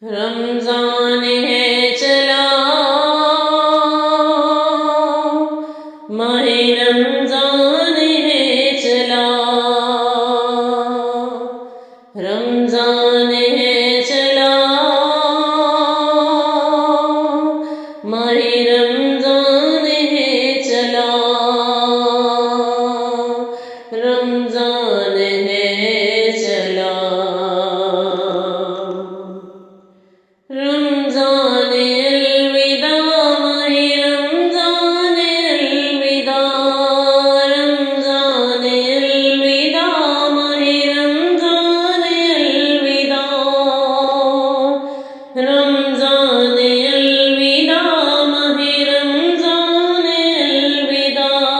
رمضان ہے چلا، ماہ رمضان ہے چلا، رمضان ہے چلا، ماہ رمضان ہے چلا، رمضان ہے چلا، رمضان الوداع، ماہ رمضان الوداع، رمضان الوداع، ماہ رمضان الوداع، رمضان الوداع، ماہ رمضان الوداع،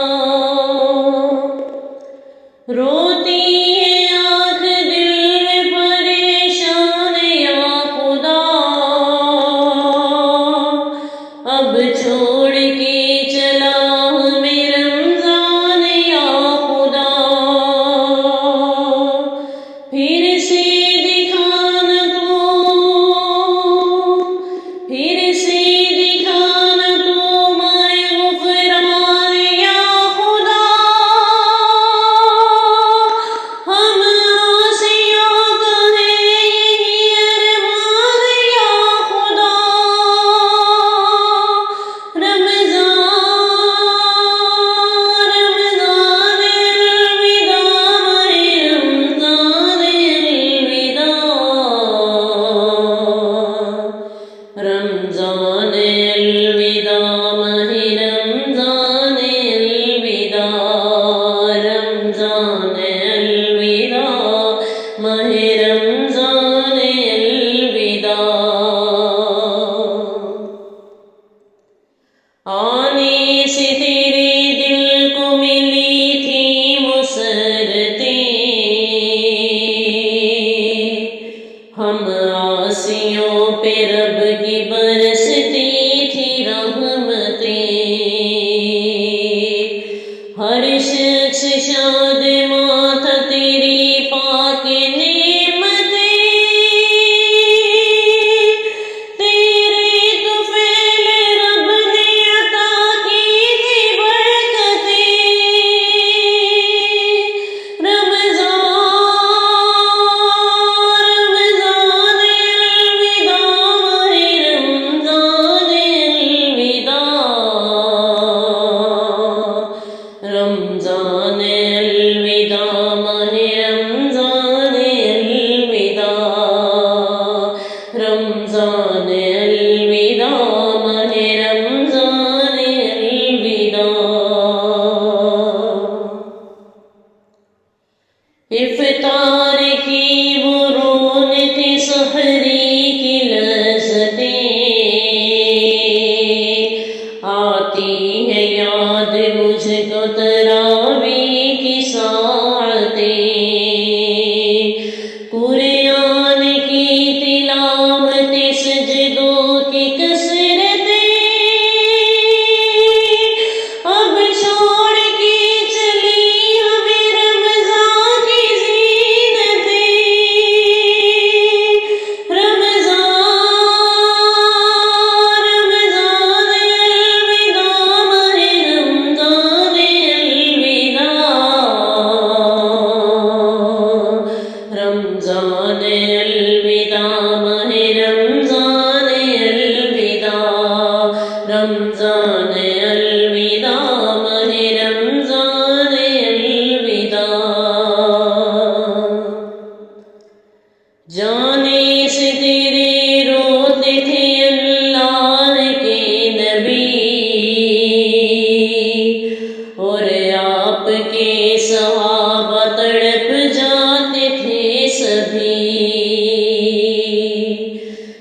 روتی ہے آنکھ دل ہے پریشان یا خدا، اب چھوڑ کے چلا ہمیں رمضان یا خدا، پھر سے دکھانا پھر سے دکھانا تو مائے غفران یا خدا، ہم آسیوں کا ہے یہی ارمان یا خدا، رمضان الوداع، ماہ رمضان الوداع، رمضان الوداع، ماہ رمضان الوداع، آنے سے تیرے دل کو ملی تھی مسرتیں، ہم آسیوں پہ رب کی برستی تھی رحمتیں، ہر شخص شاد ماتھا تیری پاک نعمتیں، تیرے طفیل رب نے عطا کی تھی برکتیں، رمضان رمضان الوداع، ماہ رمضان الوداع، رمضان الوداع، ماہ رمضان الوداع، افطار کی وہ رونق سحری کی لذتیں، آتی ہے یاد مجھ کو تراویح کی ساعتیں، قرآن کی تلاوت سجدوں کی کثرتیں، اب چھوڑ کے چلی ہمیں رمضان کی زینتیں، رمضان رمضان الوداع، ماہ رمضان الوداع، رمضان الوداع، ماہ رمضان الوداع، جانے سے تیرے روتے تھے اللہ کے نبی، اور آپ کے صحابہ تڑپ جاتے تھے سبھی،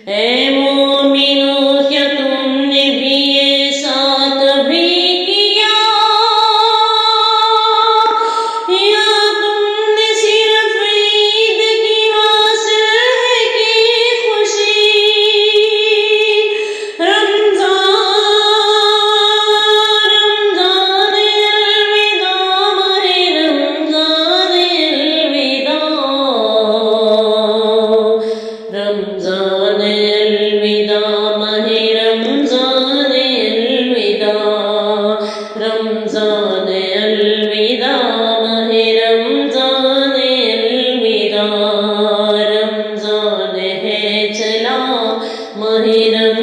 اے مومنو کیا تم نے بھی ایسا کبھی کیا، یا تم نے صرف عید کی حاصل ہے کہ خوشی، رمضان الوداع، ماہ رمضان الوداع، رمضان رمضان الوداع ماہ رمضان الوداع رمضان ہے چلا ماہ رمضان